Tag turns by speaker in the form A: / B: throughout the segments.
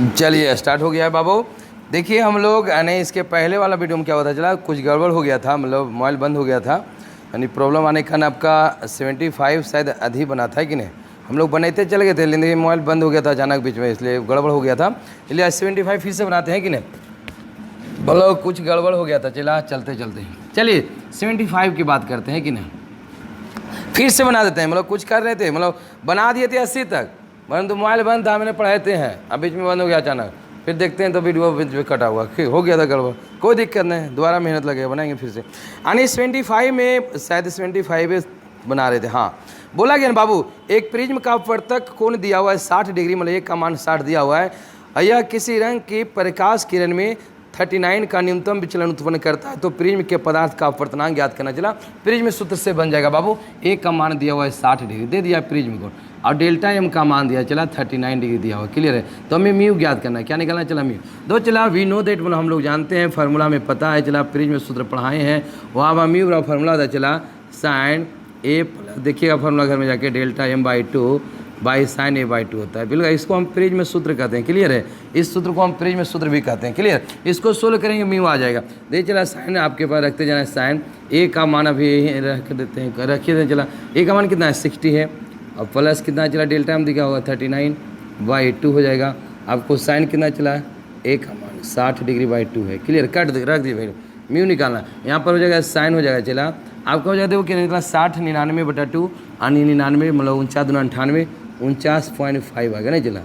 A: चलिए स्टार्ट हो गया है बाबू। देखिए हम लोग यानी इसके पहले वाला वीडियो में क्या होता चला, कुछ गड़बड़ हो गया था, मतलब मोबाइल बंद हो गया था, यानी प्रॉब्लम आने के कारण आपका 75 शायद अधि बना था कि नहीं, हम लोग बनाते चले गए थे लेकिन मोबाइल बंद हो गया था अचानक बीच में, इसलिए गड़बड़ हो गया था। इसलिए 75 फिर से बनाते हैं कि नहीं, बोलो कुछ गड़बड़ हो गया था। चला चलते चलते चलिए 75 की बात करते हैं कि नहीं, फिर से बना देते हैं। मतलब कुछ कर रहे थे, मतलब बना दिए थे 80 तक, परंतु मोबाइल बंद था, मैंने पढ़ाते हैं, अब बीच में बंद हो गया अचानक, फिर देखते हैं तो वीडियो बीच में कटा हुआ, हो गया था गड़बड़, कोई दिक्कत नहीं, दोबारा मेहनत लगेगा, बनाएंगे फिर से। यानी 75 में शायद 75 बना रहे थे। हाँ बोला गया ना बाबू, एक प्रिज्म का अपवर्तक कोण दिया हुआ है 60 डिग्री, मतलब एक का मान 60 दिया हुआ है, यह किसी रंग की प्रकाश किरण में 39 का न्यूनतम विचलन उत्पन्न करता है, तो प्रिज्म के पदार्थ का अपवर्तनांक ज्ञात करना। चला प्रिज्म सूत्र से बन जाएगा बाबू, एक का मान दिया हुआ है 60 डिग्री दे दिया प्रिज्म को, और डेल्टा एम का मान दिया चला 39 डिग्री दिया हुआ, क्लियर है। तो हमें म्यू ज्ञात करना है, क्या निकालना चला म्यू दो। चला वी नो दैट, मतलब हम लोग जानते हैं, फार्मूला में पता है, चला प्रिज्म सूत्र पढ़ाए हैं, वहाँ म्यू का फार्मूला था चला साइन ए प्लस, देखिएगा फार्मूला घर में जाके, delta m by 2 by sine A by 2 होता है, बिल्कुल। इसको हम प्रिज्म सूत्र कहते हैं, क्लियर है। इस सूत्र को हम प्रिज्म सूत्र भी कहते हैं, क्लियर। इसको सोल्व करेंगे म्यू आ जाएगा। देखिए चला साइन आपके पास रखते जाना है, साइन ए का मान अभी रख देते हैं, रखिए थे। चला ए का मान कितना है 60 है, और प्लस कितना चला डेल्टा में दिखा होगा 39 बाई 2 हो जाएगा। आपको साइन कितना चला ए का मान 60 डिग्री बाई 2 है, क्लियर। कट रख दिए भाई, म्यू निकालना, यहाँ पर हो जाएगा साइन हो जाएगा। चला आपका हो जाएगा, देखो क्या निकला 60 99/2 और 99 मतलब 49 49.5 आ गया नहीं, चला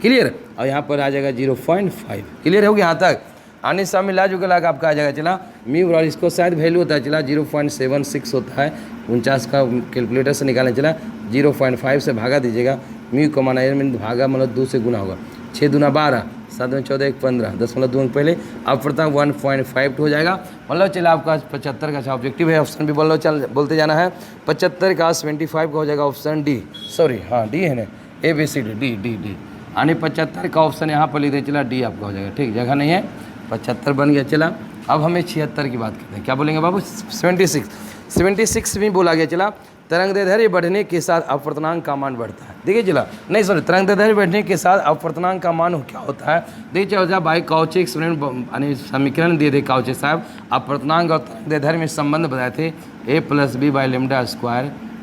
A: क्लियर। और यहाँ पर आ जाएगा 0.5, क्लियर हो गया यहाँ तक। आने सब मिला जुला का आपका आ जाएगा चला म्यू, और इसको शायद वैल्यू होता है चला 0.76 होता है, 49 का कैलकुलेटर से निकालें चला 0.5 से भागा दीजिएगा, म्यू को माना में भागा मतलब 2 से गुना होगा, 6 दूना 12, 7 में 14 1 15, 10 2 पहले अब पड़ता 1.5 हो जाएगा। मतलब चला आपका 75 का अच्छा ऑब्जेक्टिव है, ऑप्शन भी बोलो चल बोलते जाना है। 75 का 75 का हो जाएगा ऑप्शन डी, सॉरी हाँ डी है ना, ABCD डी डी डी, यानी 75 का ऑप्शन यहाँ पर लिख दे चला डी आपका हो जाएगा, ठीक, जगह नहीं है 75 बन गया। चला अब हमें 76 की बात करते हैं, क्या बोलेंगे बाबू 76 भी बोला गया। चला तरंगदैर्ध्य बढ़ने के साथ अपवर्तनांक का मान बढ़ता है। देखिए चला नहीं सॉरी, तरंगदैर्ध्य बढ़ने के साथ अपवर्तनांक का मान क्या होता है। देखिए चला भाई काउचे एक्सपेरिमेंट समीकरण दिए थे काउचे साहब, अपवर्तनांक और तरंगदैर्ध्य में संबंध बताए थे, a+b/λ²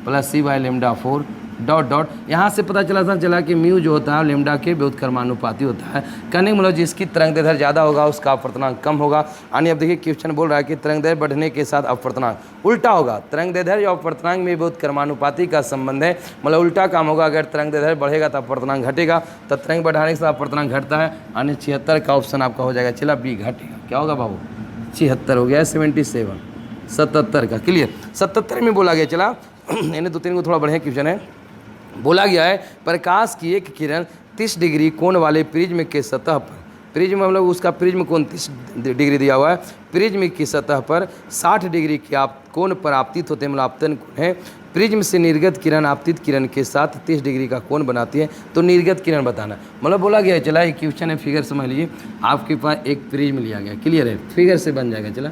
A: + c/λ4 डॉट डॉट। यहाँ से पता चला कि म्यू जो होता है लेमडा के व्युत्क्रमानुपाती होता है, कहने मतलब जिसकी तरंगदैर्ध्य ज़्यादा होगा उसका अपवर्तनांक कम होगा। यानी अब देखिए क्वेश्चन बोल रहा है कि तरंगदैर्ध्य बढ़ने के साथ अपवर्तनांक उल्टा होगा, तरंगदैर्ध्य और अपवर्तनांक में व्युत्क्रमानुपाती का संबंध है, मतलब उल्टा काम होगा। अगर तरंगदैर्ध्य बढ़ेगा तो अपवर्तनांक घटेगा, तो तरंग बढ़ाने के साथ अपवर्तनांक घटता है, यानी 76 का ऑप्शन आपका हो जाएगा चला बी, घटेगा। क्या होगा बाबू 76 हो गया, 77 का, क्लियर। 77 में बोला गया चला इन्हें 2-3 को थोड़ा बढ़िया क्वेश्चन है, बोला गया है प्रकाश की एक किरण 30 डिग्री कोण वाले प्रिज्म के सतह पर, प्रिज्म मतलब उसका प्रिज्म कोण 30 डिग्री दिया हुआ है, प्रिज्म की सतह पर 60 डिग्री के कोण पर आपतित होते हैं, मतलब आपतन कोण है। प्रिज्म से निर्गत किरण आपतित किरण के साथ 30 डिग्री का कोण बनाती है, तो निर्गत किरण बताना, मतलब बोला गया है। चला एक क्वेश्चन है, फिगर समझ लीजिए, आपके पास एक प्रिज्म लिया गया, क्लियर है, फिगर से बन जाएगा। चला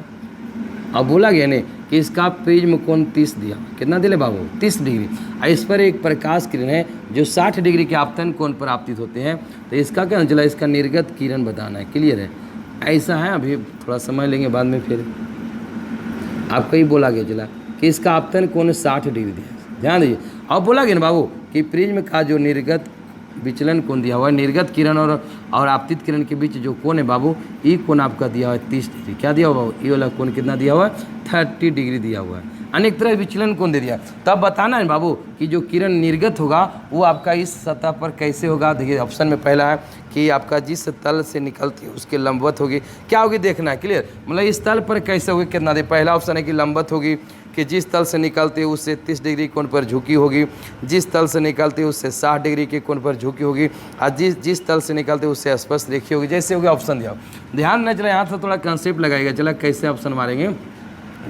A: अब बोला गया नहीं कि इसका प्रिज्म कोण 30 दिया, कितना दिले बाबू 30 डिग्री, और इस पर एक प्रकाश किरण है जो 60 डिग्री के आपतन कोण पर आपतित होते हैं, तो इसका क्या चला इसका निर्गत किरण बताना है, क्लियर है। ऐसा है, अभी थोड़ा समझ लेंगे बाद में, फिर आपको ही बोला गया चला कि इसका आपतन कोण 60 डिग्री दिया, ध्यान दीजिए। अब बोला गया ना बाबू कि प्रिज्म का जो निर्गत विचलन कोण दिया हुआ है, निर्गत किरण और आपतित किरण के बीच जो कोण है बाबू, ये कोण आपका दिया हुआ है 30 डिग्री। क्या दिया हुआ बाबू, ये वाला कोण कितना दिया हुआ है 30 डिग्री दिया हुआ है, अनेक तरह विचलन कोण दे दिया। तब बताना है बाबू कि जो किरण निर्गत होगा वो आपका इस सतह पर कैसे होगा। देखिए ऑप्शन में पहला है कि आपका जिस तल से निकलती है उसके लंबवत होगी, क्या होगी देखना है, क्लियर। मतलब इस तल पर कैसे होगी कितना दे, पहला ऑप्शन है कि लंबवत होगी, कि जिस तल से निकलती है उससे 30 डिग्री कोण पर झुकी होगी, जिस तल से निकलती है उससे 60 डिग्री के कोण पर झुकी होगी, और जिस तल से निकलती है उससे स्पष्ट रेखी होगी, जैसे होगा ऑप्शन दिया। ध्यान न चला, यहाँ से थोड़ा कंसेप्ट लगाएगा, चला कैसे ऑप्शन मारेंगे।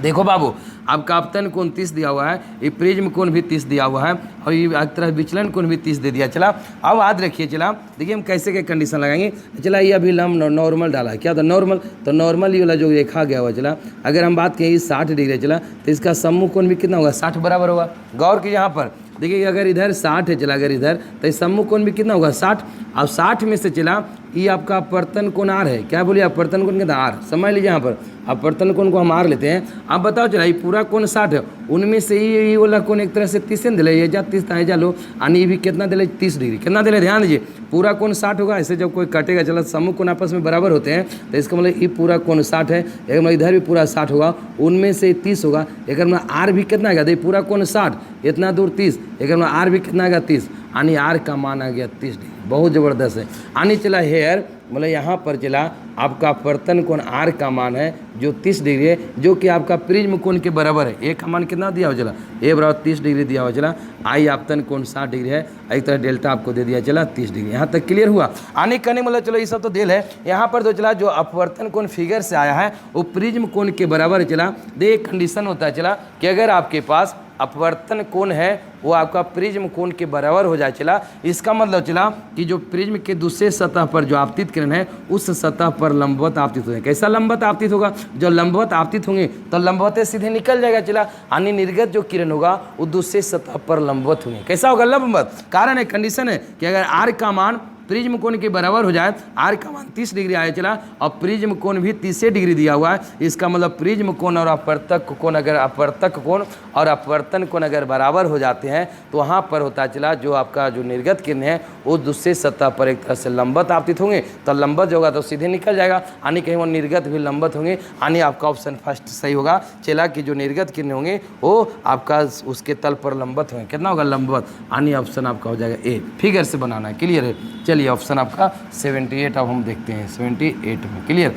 A: देखो बाबू आपका आपतन कोण 30 दिया हुआ है, ये प्रिज्म कोण भी 30 दिया हुआ है, और ये एक तरह विचलन कोण भी 30 दे दिया। चला अब याद रखिए, चला देखिए हम कैसे क्या कंडीशन लगाएंगे। चला ये अभी लंब नॉर्मल डाला है, क्या था नॉर्मल, तो नॉर्मल ये वाला जो रेखा गया हुआ, चला अगर हम बात करें 60 डिग्री, चला तो इसका सम्मुख कोण भी कितना होगा 60 बराबर होगा। गौर की यहाँ पर देखिए अगर इधर 60 है चला, अगर इधर तो इस सम्मुख कोण भी कितना होगा 60। अब 60 में से चला ये आपका अपवर्तन कोण आर है, क्या बोलिए अपवर्तन कोण कितना आर, समझ लीजिए यहाँ पर अपवर्तन कोण को हम आर लेते हैं। अब बताओ चला ये पूरा कोण 60 है, उनमें से ये वाला कोण एक तरह से 30 दिले, ये जा 30 था जा लो, यानी ये भी कितना दिले 30 डिग्री, कितना दिले ध्यान दीजिए पूरा कोण 60 होगा। ऐसे जब कोई कटेगा चला सम्मुख कोण आपस में बराबर होते हैं तो इसका मतलब ये पूरा कोण 60 है, एक मतलब इधर भी पूरा 60 होगा, उनमें से 30 होगा, एक मतलब आर भी कितना आएगा, देखिए पूरा कोण 60 इतना दूर 30, एक मतलब आर भी कितना आएगा 30, यानी आर का मान आ गया 30 डिग्री, बहुत ज़बरदस्त है। यानी चला हेयर मतलब यहाँ पर चला आपका अपवर्तन कोण आर का मान है जो 30 डिग्री है, जो कि आपका प्रिज्म कोण के बराबर है। ए का मान कितना दिया हुआ चला, ए बराबर 30 डिग्री दिया हुआ चला, आई आपतन कोण 60 डिग्री है, एक तरह डेल्टा आपको दे दिया चला 30 डिग्री। यहाँ तक क्लियर हुआ। आने करने मतलब चलो ये सब तो देल है, यहाँ पर तो चला जो अपवर्तन कोण फिगर से आया है वो प्रिज्म कोण के बराबर चला। दे एक कंडीशन होता है चला कि अगर आपके पास अपवर्तन कोण है वो आपका प्रिज्म कोण के बराबर हो जाए चला, इसका मतलब चला कि जो प्रिज्म के दूसरे सतह पर जो आपतित किरण है उस सतह पर लंबवत आपतित होंगे। कैसा लंबवत आपतित होगा, जो लंबवत आपतित होंगे तो लंबवत सीधे निकल जाएगा चला, यानी निर्गत जो किरण होगा वो दूसरे सतह पर लंबवत होंगे। कैसा होगा, लंबवत। कारण है कंडीशन है कि अगर आर का मान प्रिज्म कोण के बराबर हो जाए, आर का मान 30 डिग्री आया चला और प्रिज्म कोण भी 30 डिग्री दिया हुआ है, इसका मतलब प्रिज्म कोण और अपवर्तक कोण अगर अपवर्तक कोण और अपवर्तन कोण अगर बराबर हो जाते हैं तो वहाँ पर होता चला जो आपका जो निर्गत किरण है वो दूसरे सतह पर एक तरह से लंबवत आपतित होंगे, तो लंबवत जो होगा तो सीधे निकल जाएगा, यानी कहीं वो निर्गत भी लंबवत होंगे, यानी आपका ऑप्शन फर्स्ट सही होगा चला कि जो निर्गत किरण होंगे वो आपका उसके तल पर लंबवत होंगे। कितना होगा, लंबवत, यानी ऑप्शन आपका हो जाएगा ए। फिगर से बनाना है, क्लियर है। चलिए ऑप्शन आपका 78 अब हम देखते हैं 78 में, क्लियर।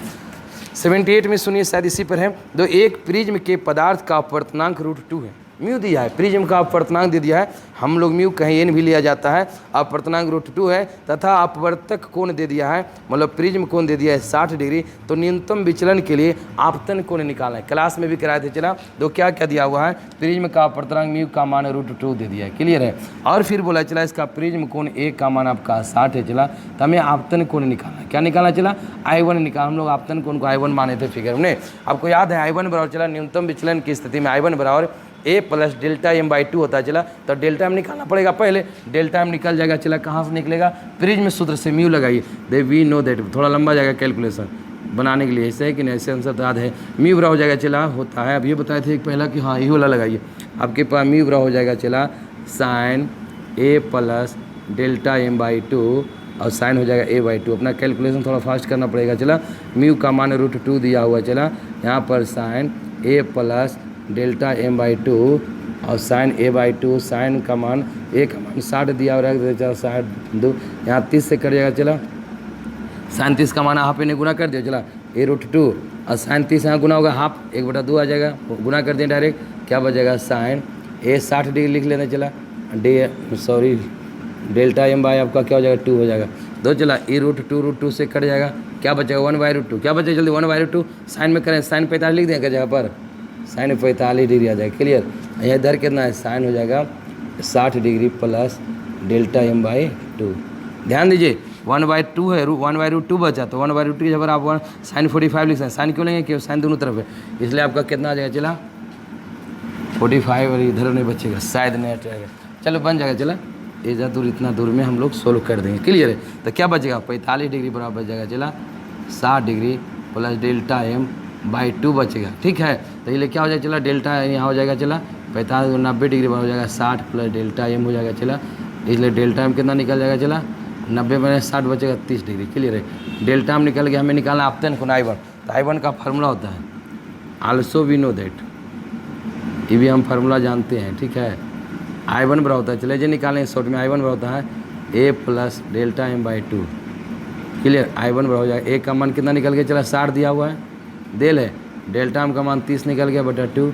A: 78 में सुनिए शायद इसी पर है। दो एक प्रिज्म के पदार्थ का अपवर्तनांक √2 है, म्यू दिया है, प्रिज्म का अपवर्तनांक दे दिया है, हम लोग म्यू कहीं एन भी लिया जाता है, अपवर्तनांक √2 है, तथा अपवर्तक कोण दे दिया है मतलब प्रिज्म कोण दे दिया है 60 डिग्री। तो न्यूनतम विचलन के लिए आपतन कोण निकालना है, क्लास में भी कराए थे चला। तो क्या क्या दिया हुआ है, प्रिज्म का अपवर्तनांक म्यू का मान √2 दे दिया है, क्लियर है। और फिर बोला चला इसका प्रिज्म कोण ए का मान आपका 60 है चला, तो हमें आपतन कोण निकालना है। क्या निकालना चला, I1 निकाल, हम लोग आपतन कोण को I1 माने थे फिगर में, आपको याद है I1 बराबर चला न्यूनतम विचलन की स्थिति में I1 बराबर a प्लस डेल्टा m/2 होता है चला। तो डेल्टा m निकालना पड़ेगा पहले, डेल्टा m निकल जाएगा चला, कहाँ से निकलेगा, प्रिज्म सूत्र से म्यू लगाइए, दे वी नो दैट, थोड़ा लंबा जाएगा कैलकुलेशन बनाने के लिए, ऐसे है कि नहीं, ऐसे आंसर तो याद है। म्यू बराबर हो जाएगा चला, होता है अब ये बताए थे पहला कि हाँ ये वाला लगाइए, आपके पास म्यू बराबर हो जाएगा चला sign a plus delta m/2 और साइन हो जाएगा a/2। अपना कैलकुलेशन थोड़ा फास्ट करना पड़ेगा चला। म्यू का मान √2 दिया हुआ चला, यहाँ पर sign a plus delta m/2 और साइन a/2, साइन का मान a का मान 60 दिया हुआ है चला, 60 यहाँ 30 से कट जाएगा चला, साइन 30 का मान हाफ ने गुना कर दिया चला a√2 और साइन 30 यहाँ गुना होगा हाफ 1/2 आ जाएगा, गुना कर दिया डायरेक्ट, क्या बचेगा साइन a 60 डिग्री लिख लेना चला, डेल्टा m बाई आपका क्या हो जाएगा 2 हो जाएगा, दो चला e√2 से कट जाएगा, क्या बचेगा 1/√2, क्या बचेगा जल्दी 1/√2, साइन में करें साइन 45 लिख देंगे जगह पर, साइन 45 डिग्री आ जाएगा, क्लियर। यहाँ इधर कितना है, साइन हो जाएगा 60 डिग्री प्लस डेल्टा m/2, ध्यान दीजिए 1/2 है, 1/√2 बचा, तो 1/√2 की जगह आप साइन 45 लिख सकते हैं, साइन क्यों लेंगे कि साइन दोनों तरफ है, इसलिए आपका कितना आ जाएगा चला 45, और इधर नहीं बचेगा शायद नहीं हटेगा, चलो बन जाएगा चला, इधर दूर इतना दूर में हम लोग सोल्व कर देंगे, क्लियर है। तो क्या बचेगा 45 डिग्री बराबर बच जाएगा चला 60 डिग्री प्लस डेल्टा m/2 बचेगा, ठीक है। तो ये क्या हो जाएगा चला, डेल्टा यहाँ हो जाएगा चला 45 90 डिग्री बराबर हो जाएगा 60 प्लस डेल्टा m हो जाएगा चला, इसलिए डेल्टा m कितना निकल जाएगा चला 90 में 60 बचेगा 30 डिग्री, क्लियर है। डेल्टा m निकल गया, हमें निकालना आपतन कोण I1, तो I1 का फार्मूला होता है आल्सो वी नो दैट, ये भी हम फार्मूला जानते हैं, ठीक है। I1 बराबर होता है, चले जो निकालें शॉर्ट में I1 बराबर होता है a plus delta m/2, clear. I1 बराबर हो जाएगा, a का मान कितना निकल गया चला 60 दिया हुआ है, देल है, डेल्टा m का मान 30 निकल गया बटा 2,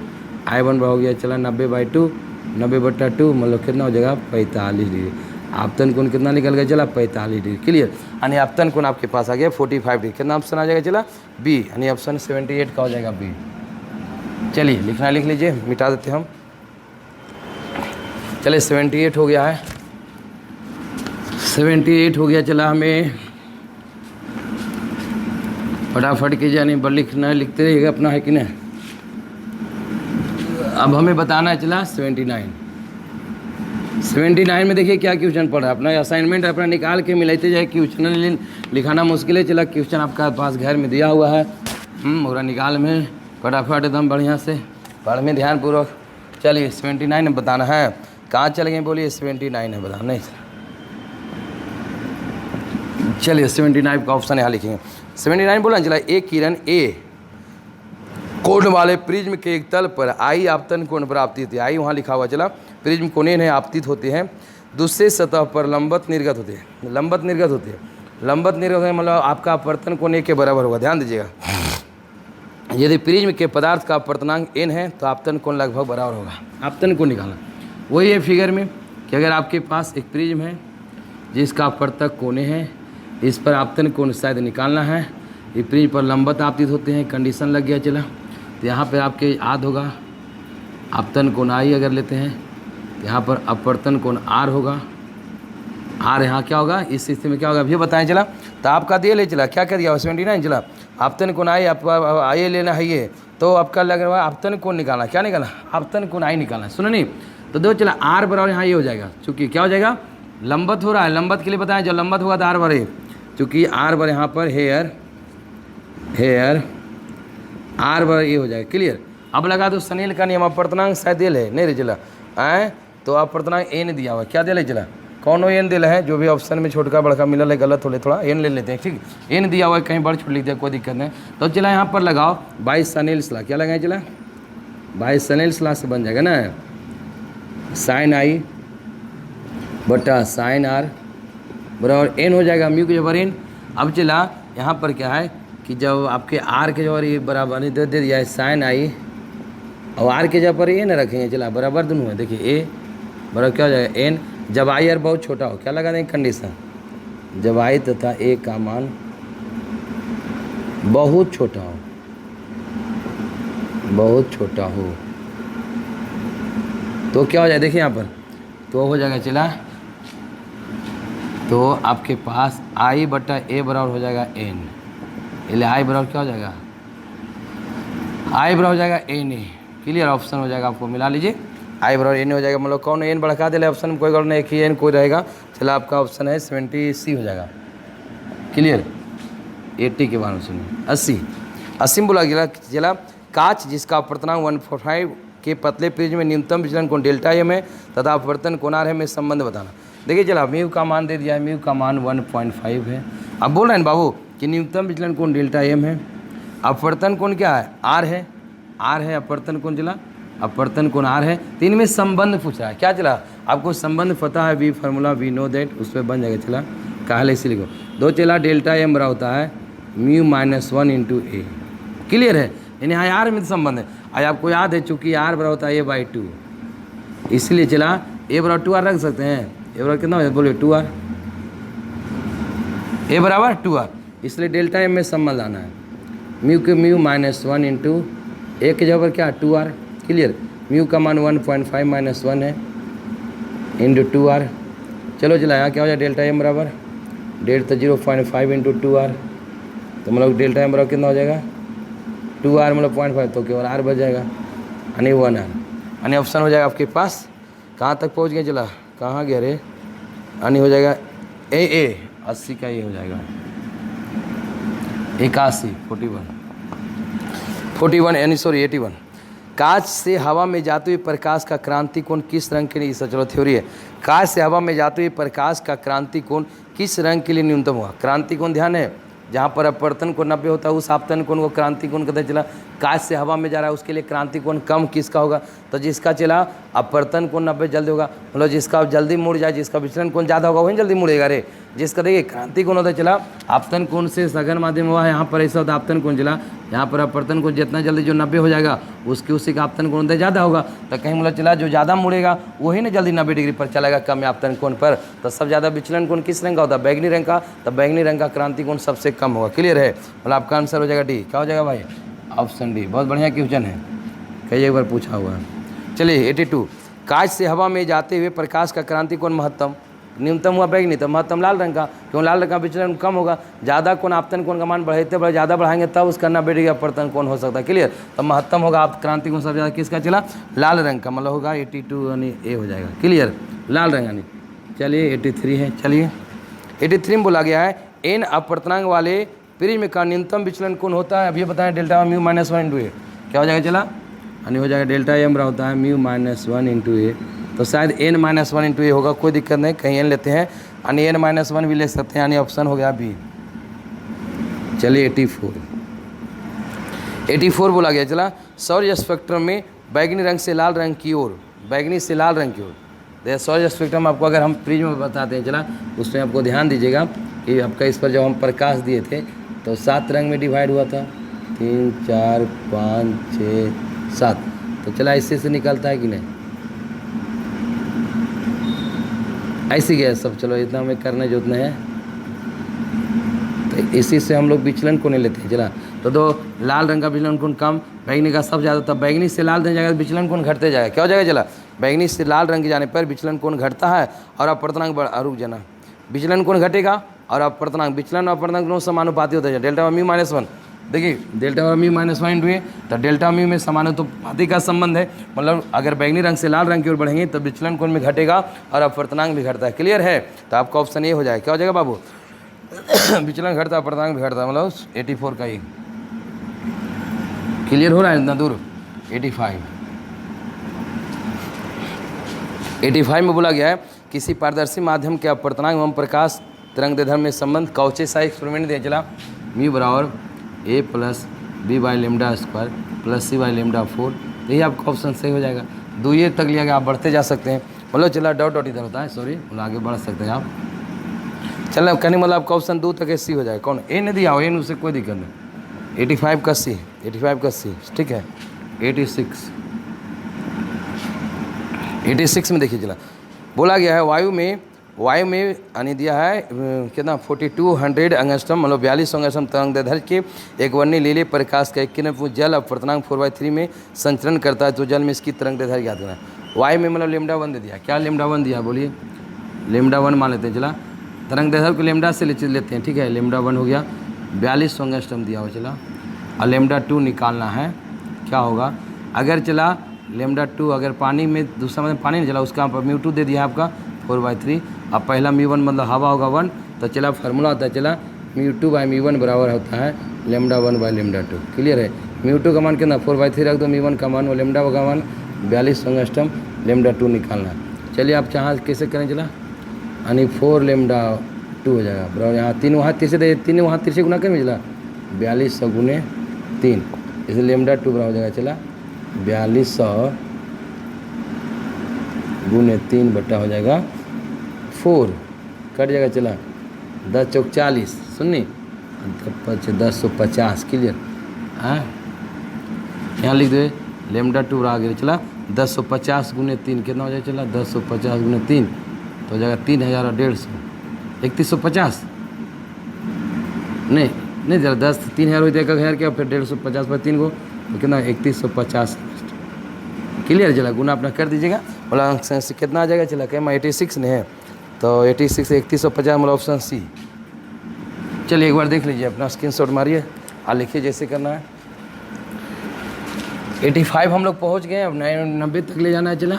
A: I1 बराबर हो गया चला 90/2, 90/2 मतलब कितना हो जाएगा 45 डिग्री, आपतन कोण कितना निकल गया चला 45 डिग्री, क्लियर। यानी आपतन कोण आपके पास आ गया 45 डिग्री, कितना ऑप्शन आ जाएगा चला बी, यानी ऑप्शन 78 का हो जाएगा बी। चलिए लिखना लिख लीजिए, मिटा देते हम, चले 78 हो गया है, 78 हो गया चला, हमें फटाफट कीजिए, नहीं बड़ लिखना लिखते रहिएगा अपना, है कि नहीं। अब हमें बताना है चला 79, 79 में देखिए क्या क्वेश्चन पढ़ रहा है। अपना असाइनमेंट अपना निकाल के मिलाते जाए, क्वेश्चन लिखाना मुश्किल है। चला क्वेश्चन आपका पास घर में दिया हुआ है, पूरा निकाल में फटाफट एकदम बढ़िया से पढ़ में ध्यानपूर्वक। चलिए 79 में बताना है, कहाँ चले गए बोलिए? 79 है बताना नहीं। चलिए 79 का ऑप्शन यहाँ लिखेंगे। 79 बोला चला, एक किरण ए कोण वाले प्रिज्म के एक तल पर आई आपतन कोण पर आपतित है। आई वहाँ लिखा हुआ चला, प्रिज्म कोने हैं आपतित होते हैं, दूसरे सतह पर लंबवत निर्गत होते हैं। लंबवत निर्गत होते हैं, लंबवत निर्गत है मतलब आपका अपवर्तन कोण के बराबर होगा। ध्यान दीजिएगा, यदि प्रिज्म के पदार्थ का अपवर्तनांक n है तो आपतन कोण लगभग बराबर होगा। आपतन कोण निकालना वही है फिगर में कि अगर आपके पास एक प्रिज्म है जिसका अपवर्तक कोने हैं, इस पर आपतन कोण शायद निकालना है। ये प्रिज्म पर लंबवत आपतित होते हैं, कंडीशन लग गया चला। तो यहाँ पर आपके याद होगा आपतन कोण आई अगर लेते हैं तो यहाँ पर अपवर्तन कोण r होगा। r यहाँ क्या होगा, इस स्थिति में क्या होगा अभी बताएं चला। तो आपका दिए ले चला, क्या कर दिया 79 चला, आपतन कोण आई आपका आइए लेना है ये, तो आपका लग रहा है आपतन कोण निकालना। क्या निकालना? आपतन कोण आई निकालना। सुनो नहीं तो दो चला r बराबर यहाँ ये हो जाएगा, चूँकि क्या हो जाएगा लंबवत हो रहा है। लंबवत के लिए बताएं, जब लंबवत होगा तो r बराबर, चूँकि r बराबर यहाँ पर हेयर r बराबर ये हो जाएगा। क्लियर? अब लगा दो सनील का नियम, अपवर्तनांक शायद दिल है नहीं रे चला आए, तो अपवर्तनांक n दिया हुआ, क्या दिया चला कौन हो n दिला है, जो भी ऑप्शन में छोटका बड़का मिला है गलत हो थोड़ा n ले लेते हैं। ठीक, n दिया हुआ है, कहीं बड़ छोट लिख दिया कोई दिक्कत नहीं। तो चला यहाँ पर लगाओ 22 सनील्स ला, क्या लगाए चला 22 सनील्स ला से बन जाएगा ना, साइन आई बटा साइन आर बराबर n हो जाएगा म्यू के बराबर n। अब चला यहाँ पर क्या है कि जब आपके r के जगह ये बराबर दे दिया है साइन आई, और r के जगह पर ये ना रखेंगे चला बराबर दोनों है। देखिए a बराबर क्या हो जाएगा n, जब आई आर बहुत छोटा हो क्या लगा देंगे कंडीशन, जब आई तथा a का मान बहुत छोटा हो, बहुत छोटा हो तो क्या हो जाए देखिए यहाँ पर, तो हो जाएगा चला, तो आपके पास i बटा a बराबर हो जाएगा n, इसलिए i बराबर क्या हो जाएगा, i बराबर हो जाएगा n a। क्लियर? ऑप्शन हो जाएगा, आपको मिला लीजिए i बराबर n हो जाएगा। मतलब कौन n बढ़ा दे ऑप्शन में कोई गौर नहीं, एक ही n कोई रहेगा। चला आपका ऑप्शन है 70C हो जाएगा। क्लियर? 80 के बाद सुनिए 80 में बोला गया चला, कांच जिसका अपवर्तनांक 145 के पतले प्रिज्म में न्यूनतम विचलन कोण डेल्टा m है तथा अपवर्तन कोण r है में संबंध बताना। देखिए चला म्यू का मान दे दिया है, म्यू का मान 1.5 है। अब बोल रहे हैं बाबू कि न्यूनतम विचलन कोण डेल्टा m है, अपवर्तन कोण क्या है r है, r है अपवर्तन कोण चला, अपवर्तन कोण r है। तो इनमें संबंध पूछ रहा है, क्या चला आपको संबंध पता है, we formula we know that, उस पर बन जाएगा चला कहले इसी लिखो दो चला डेल्टा m बराबर होता है म्यू -1 इंटू a। क्लियर है? यानी यहाँ r में संबंध है। आज आपको याद है चूँकि r बराबर होता है a/2, इसलिए चला a बराबर 2r रख सकते हैं। a बराबर कितना हो जाए बोलिए 2r, a बराबर 2r, इसलिए डेल्टा m में संबंध आना है। म्यू के म्यू -1 इंटू a के जगह पर क्या 2r। क्लियर? म्यू का मान 1.5 -1 है इंटू 2r। चलो चला यहाँ क्या हो जाए डेल्टा m बराबर डेल्टा 0.5 इंटू 2r, तो मतलब डेल्टा m बराबर कितना हो जाएगा 2r मतलब 0.5, तो केवल r बच जाएगा यानी 1r। यानी ऑप्शन हो जाएगा आपके पास, कहाँ तक पहुँच गए चला, कहाँ गया रे, यानी हो जाएगा a 80 का ये हो जाएगा 81 41 यानी सॉरी 81। कांच से हवा में जाते हुए प्रकाश का क्रांति कोण किस रंग के लिए, इसका चलो थ्योरी है, कांच से हवा में जाते हुए प्रकाश का क्रांति कोण किस रंग के लिए न्यूनतम हुआ। क्रांति कोण ध्यान है, जहाँ पर अपवर्तन कोण 90 होता है उस आपतन कोण को क्रांति कोण कहते चला। कांच से हवा में जा रहा है उसके लिए क्रांति कोण कम किसका होगा, तो जिसका चला अपवर्तन कोण 90 जल्दी होगा, मतलब जिसका जल्दी मुड़ जाए, जिसका विचलन कोण ज़्यादा होगा वही जल्दी मुड़ेगा रे। जिसका देखिए क्रांति कोण होता है चला आपतन कोण से सघन माध्यम हुआ है, यहाँ पर ऐसा होता है आपतन कोण चला, यहाँ पर अपवर्तन कोण जितना जल्दी जो 90 हो जाएगा उसकी उसी का आपतन कोण ज़्यादा होगा। तो कहीं मतलब चला जो ज़्यादा मुड़ेगा वही ना जल्दी 90 डिग्री पर चलेगा कम आपतन कोण पर। तो सब ज़्यादा विचलन कोण किस रंग का होता है, बैगनी रंग का, तो बैगनी रंग का क्रांति कोण सबसे कम होगा। क्लियर है? मतलब आपका आंसर हो जाएगा डी। क्या हो जाएगा भाई, ऑप्शन डी। बहुत बढ़िया क्वेश्चन है, कई एक बार पूछा हुआ है। चलिए 82, कांच से हवा में जाते हुए प्रकाश का क्रांति कोण महत्तम, न्यूनतम हुआ बैगनी तो महत्तम लाल रंग का, क्यों लाल रंग का विचलन कम होगा। ज़्यादा कोण आपतन कोण का मान बढ़ाते बढ़े ज़्यादा बढ़ाएंगे तब उसका 90 डिग्री अपवर्तन कोण हो सकता है। क्लियर। तो महत्तम होगा आप क्रांति कोण सबसे ज़्यादा किसका चला, लाल रंग का, मतलब होगा 82 यानी ए हो जाएगा। क्लियर, लाल रंग यानी। चलिए 83 है। चलिए 83 में बोला गया है एन अपवर्तनांक वाले प्रिज्म का न्यूनतम विचलन कोण होता है। अब ये बताएं डेल्टा म्यू माइनस 1 इंटू ए क्या हो जाएगा, चला यानी हो जाएगा डेल्टा एम बराबर होता है म्यू माइनस 1 इंटू ए। तो शायद एन माइनस 1 इंटू ए होगा, कोई दिक्कत नहीं, कहीं एन लेते हैं यानी एन माइनस 1 भी ले सकते हैं, यानी ऑप्शन हो गया बी। चलिए 84 बोला गया, चला सौर स्पेक्ट्रम में बैगनी रंग से लाल रंग की ओर, बैगनी से लाल रंग की ओर। देखिए सौर स्पेक्ट्रम आपको अगर हम प्रिज्म में बताते हैं, चला उसमें आपको ध्यान दीजिएगा कि आपका इस पर जब हम प्रकाश दिए थे तो 7 रंग में डिवाइड हुआ था, 3 4 5 6 7। तो चला इससे से निकलता है कि नहीं, ऐसे गया सब। चलो इतना हमें करना जो उतना है, तो इसी से हम लोग विचलन को नहीं लेते हैं। चला तो दो लाल रंग का विचलन कोण कम, बैगनी का सब ज़्यादा, तब बैगनी से लाल रंग जाएगा तो विचलन कोण घटते जाएगा। क्या हो जाएगा, चला बैगनी से लाल रंग के जाने पर विचलन कोण घटता है और अपवर्तनांक रुक जाना, विचलन कोण घटेगा और अपवर्तनांक, विचलन और अपवर्तनांक दोनों समानुपाती होता है। डेल्टा म्यू माइनस 1, देखिए डेल्टा म्यू माइनस 1 इंटू ए, तो डेल्टा म्यू में समानुपाती का संबंध है, मतलब अगर बैगनी रंग से लाल रंग की ओर बढ़ेंगे तो विचलन कोण में घटेगा और अपवर्तनांक भी घटता है। क्लियर है, तो आपका ऑप्शन ए हो जाएगा। क्या हो जाएगा बाबू, विचलन घटता अपवर्तनांक भी घटता है, मतलब 84 का ही। क्लियर हो रहा है इतना दूर। 85 में बोला गया है किसी पारदर्शी माध्यम के अपवर्तनांक एवं प्रकाश तरंग दैर्ध्य में संबंध कौचे सा एक्सपेरिमेंट दिया। चला म्यू बराबर A plus B by lambda square plus C by lambda 4, यही आपका ऑप्शन सही हो जाएगा। 2 ये तक लिया गया, आप बढ़ते जा सकते हैं, मतलब चला डॉट इधर होता है, सॉरी, मतलब आगे बढ़ सकते हैं आप। चलो कहने मतलब आपका ऑप्शन 2 तक सी हो जाएगा। कौन ए नहीं दिया हो, ए उससे कोई दिक्कत नहीं। 85 का सी, 85 का सी, ठीक है। 86 में देखिए, चला बोला गया है वायु में यानी दिया है कितना 4200 अंगस्ट्रम, मतलब 42 अंगस्ट्रम तरंग दैर्ध्य के एक वर्णी लीले प्रकाश का एक किरण जल अपवर्तनांक 4/3 में संचरण करता है, तो जल में इसकी तरंग दैर्ध्य ज्ञात करना है। वायु में मतलब लेमडा 1 दे दिया, क्या लेमडा 1 दिया, बोलिए लेमडा 1 मान लेते हैं। चला तरंग दैर्ध्य को लेमडा से लेते हैं, ठीक है। लेमडा 1 हो गया, 42 अंगस्ट्रम दिया हो, चला और लेमडा 2 निकालना है, क्या होगा अगर चला लेमडा 2 अगर पानी में, दूसरा मतलब पानी नहीं चला, उसका म्यू 2 दे दिया आपका 4/3। अब पहला म्यू 1 मतलब हवा होगा 1, तो चला फार्मूला होता है, चला म्यू 2 बाई म्यू 1 बराबर होता है लेमडा 1 बाई लेमडा 2। क्लियर है, म्यू 2 का मान कितना 4/3 रख दो, म्यू 1 का मान और लेमडा का मान 42 अंगस्ट्रम, लेमडा 2 निकालना है। चलिए आप चाहाँ कैसे करें, चला यानी 4 लेमडा 2 हो जाएगा बराबर, यहाँ 3 वहाँ 3 से 3 वहाँ 3 से गुना करें, चला 4200 गुने 3, इसलिए लेमडा 2 बराबर हो जाएगा, चला 4200 गुने 3 बट्टा हो जाएगा 4, कट जाएगा, चला 10 चौक 40, सुननी 1050। क्लियर, हाँ यहाँ लिख दे लेमडा 2 आ गया, चला 1050 गुने 3 कितना हो जाएगा, चला 1050 गुने 3 तो हो जाएगा 3150, 3150 नहीं जरा 10 3000 हो जाएगा, 1000 क्या फिर 150 पर 3 को तो कितना 3150। क्लियर, चला गुना अपना कर दीजिएगा, बोला कितना आ जाएगा, चला क्या 86 ने है तो 86 से 3150 मतलब ऑप्शन सी। चलिए एक बार देख लीजिए, अपना स्क्रीनशॉट मारिए और लिखिए जैसे करना है। 85 हम लोग पहुंच गए, अब 90 तक ले जाना है। चला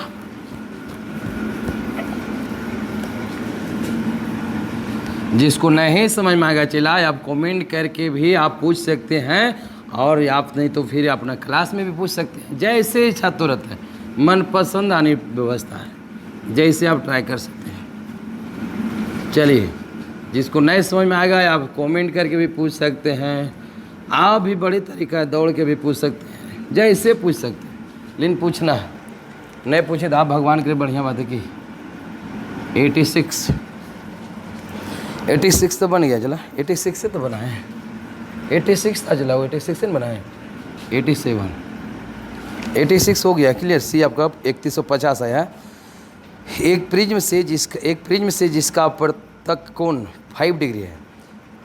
A: जिसको नहीं समझ में आएगा, चला आप कमेंट करके भी आप पूछ सकते हैं, और आप नहीं तो फिर अपना क्लास में भी पूछ सकते हैं, जैसे इच्छा तो रहता है, मनपसंद आने व्यवस्था है, जैसे आप ट्राई कर सकते हैं। चलिए जिसको नहीं समझ में आएगा आप कमेंट करके भी पूछ सकते हैं, आप भी बड़ी तरीका है दौड़ के भी पूछ सकते हैं, जैसे पूछ सकते हैं, लेकिन पूछना है, नहीं पूछे तो आप भगवान के लिए बढ़िया बात है कि 86 तो बन गया, चला 86 से तो बना है, 86 था, चला 86 से बना है, 86 हो गया। क्लियर, सी आपका 3150 आया है। एक प्रिज्म से जिसका अपवर्तक कोण 5 डिग्री है,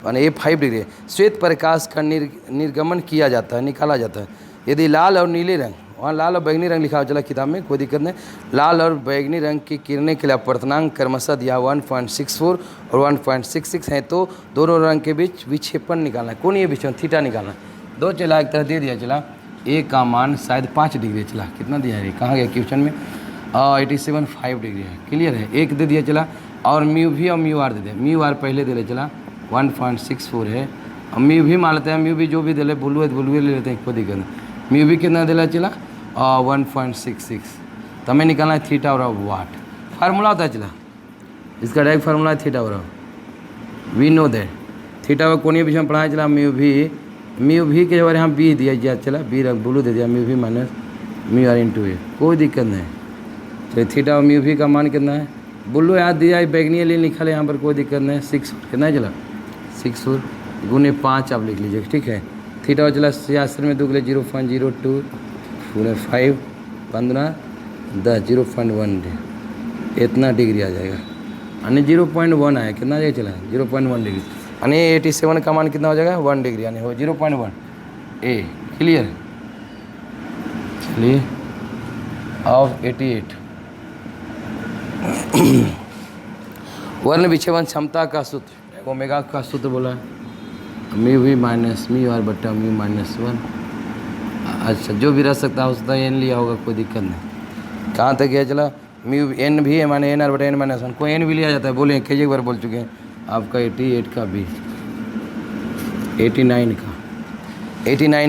A: माने ये 5 डिग्री है, श्वेत प्रकाश का निर्गमन किया जाता है, निकाला जाता है। यदि लाल और नीले रंग वहाँ लाल और बैगनी रंग लिखा हुआ चला किताब में, कोई दिक्कत नहीं। लाल और बैगनी रंग की किरणें के लिए अपवर्तनांक क्रमशः दिया 1.64 और 1.66 है, तो दोनों रंग के बीच विक्षेपण निकालना है। कौन ये विक्षेपण? थीटा निकालना है। दो चला एक तरह दे दिया चला, ए का मान शायद 5 डिग्री चला, कितना दिया है कहाँ गया क्वेश्चन में? 87.5 डिग्री है, क्लियर है। एक दे दिया चला, और म्यू भी और म्यू आर दे दिया। म्यू आर पहले दे ले चला 1.64 है, और म्यू भी मान लेते हैं, म्यू भी जो भी दे ले, ब्लू है तो ब्लू ले लेते हैं, कोई दिक्कत नहीं। म्यू भी कितना दे चला 1.66, तो हमें निकालना है थीटा और वाट। फार्मूला होता है चला, इसका डायरेक्ट फार्मूला है थीटा और वी नो दैट थीटा और कोणीय बीच में पढ़ा है चला। म्यू भी के बारे यहाँ बी दिया गया चला, बी ब्लू दे दिया, म्यू भी माइनस म्यू आर इंटू ए, कोई दिक्कत नहीं। चलिए थीटा और म्यू भी का मान कितना है? ब्लू याद दिया है, बैगनी लिए लिखा है यहाँ पर, कोई दिक्कत नहीं। 6 कितना है चला 6 गुने 5 आप लिख लीजिए, ठीक है। थीटा और चला 66 में 2 के लिए 0.02 गुने 5 15 10 0.1 इतना डिग्री आ जाएगा, यानी 0.1 आया, कितना जाएगा चला 0.1 डिग्री, यानी 87 का मान कितना हो जाएगा 1 डिग्री, यानी हो 0.1 ए, क्लियर। चलिए ऑफ 88 वर्ण विक्षेपण क्षमता का सूत्र, ओमेगा का सूत्र बोला है, mu v minus mu r बट्टा म्यू माइनस 1। अच्छा जो भी रह सकता है उसका एन लिया होगा, कोई दिक्कत नहीं। कहाँ तक गया चला? म्यू एन भी है, माने एन आर बटा एन माइनस 1, कोई एन भी लिया जाता है, बोले कई एक बार बोल चुके हैं आपका। 88 का भी 89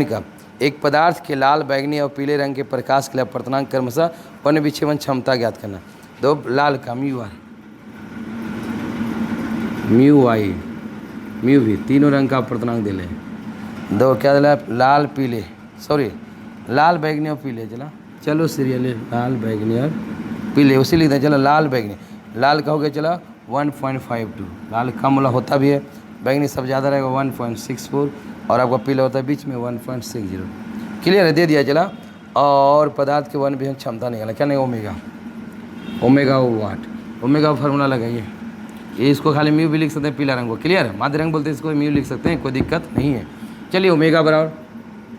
A: का एक पदार्थ के लाल बैगनी और पीले रंग के प्रकाश के लिए अपवर्तनांक क्रमशः वर्ण विक्षेपण क्षमता ज्ञात करना। दो लाल का mu r mu i mu भी, तीनों रंग का अपवर्तनांक दे ले। दो क्या दिला? लाल पीले, सॉरी लाल बैगनी और पीले चला, चलो सीरियल लाल बैगनी और पीले उसी लिखते हैं चलो। लाल बैगनी, लाल का हो गया चला 1.52, लाल कम वाला होता भी है, बैगनी सब ज़्यादा रहेगा 1.64, और आपका पीला होता है बीच में 1.60, क्लियर है, दे दिया चला। और पदार्थ के वर्ण विभेदन क्षमता निकाला, क्या नहीं? ओमेगा वाट, ओमेगा फार्मूला लगाइए। ये इसको खाली म्यू भी लिख सकते हैं, पीला रंग को, क्लियर है, माध्य रंग बोलते हैं इसको, म्यू लिख सकते हैं, कोई दिक्कत नहीं है। चलिए ओमेगा बराबर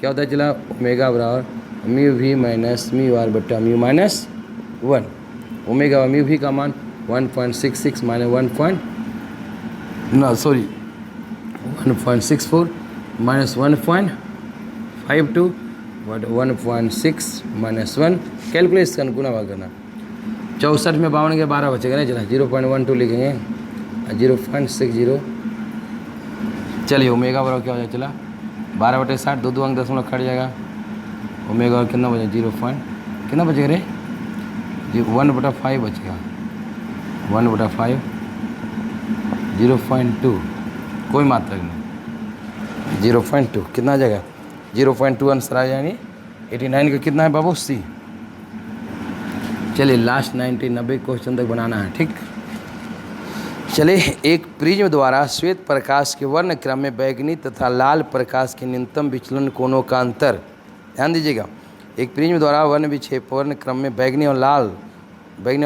A: क्या होता है चला? ओमेगा बराबर म्यू भी माइनस म्यू आर बट्टा म्यू माइनस 1। ओमेगा और म्यू भी का मान 1.66 माइनस 1.64 माइनस 1.52 1.6 माइनस 1, कैलकुलेट करना, गुना भाग करना। 64 में 52 के 12 बचेगा नहीं चला, 0.12 लिखेंगे 0.60। चलिए ओमेगा बराबर क्या हो जाए चला 12/60, दो अंक दशमलव कट जाएगा। ओमेगा और कितना बचेगा 0. कितना बचेगा रे? 1/5 बचेगा, 1/5 0.2, कोई मात्रक नहीं, 0.2 कितना आ जाएगा 0.2 आंसर आ जाएगा। 89 का कितना है बाबू? सी। चलिए लास्ट 90 क्वेश्चन तक बनाना है, ठीक। चलिए एक प्रिज्म द्वारा श्वेत प्रकाश के वर्ण क्रम में बैगनी तथा लाल प्रकाश के न्यूनतम विचलन कोणों का अंतर, ध्यान दीजिएगा। एक प्रिज्म द्वारा वर्ण क्रम में बैगनी और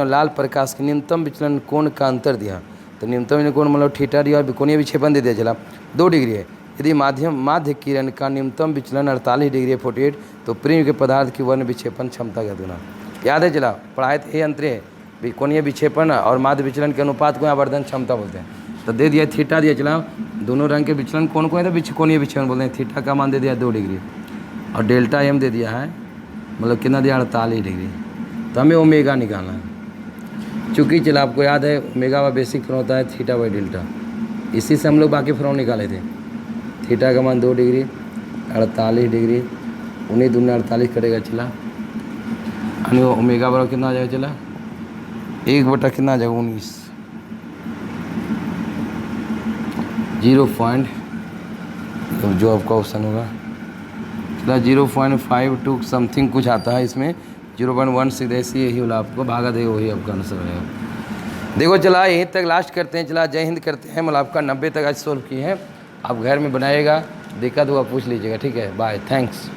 A: लाल प्रकाश के न्यूनतम विचलन कोण का अंतर दिया, तो न्यूनतम विचलन कोण मतलब थीटा दिया, और कोणीय विक्षेपण दे दिया चला 2 डिग्री है। यदि माध्य किरण का न्यूनतम विचलन 48 डिग्री है 48, तो प्रिज्म के पदार्थ की वर्ण विक्षेपण क्षमता का गुना। याद है चला, पढ़ाए थे, अंतर है कोणीय विक्षेपण और माध्य विचलन के अनुपात को आवर्धन क्षमता बोलते हैं। तो दे दिया थीटा दिया चला, दोनों रंग के विचलन कौन है तो कोणीय विचलन बोलते हैं। थीटा का मान दे दिया 2 डिग्री, और डेल्टा एम दे दिया है, मतलब कितना दिया 48 डिग्री। तो हमें ओमेगा निकालना है, चूँकि चला आपको याद है ओमेगा का बेसिक फॉर्म होता है थीटा बाई डेल्टा, इसी से हम लोग बाकी फॉर्म निकाले थे। थीटा का मान 2 डिग्री 48 डिग्री, 19 दूनी 48 कटेगा चला, यानी ओमेगा बराबर कितना आ जाएगा चला 1 कितना आ जाएगा 19, 0. जो आपका ऑप्शन होगा चला 0.52 समथिंग कुछ आता है इसमें, 0.16 ऐसी यही वाला आपको भागा देगा, वही आपका आंसर रहेगा। देखो चला यहीं तक लास्ट करते हैं, चला जय हिंद करते हैं। मतलब आपका 90 तक आज सोल्व किए हैं, आप घर में बनाइएगा, दिक्कत हुआ पूछ लीजिएगा, ठीक है, बाय, थैंक्स।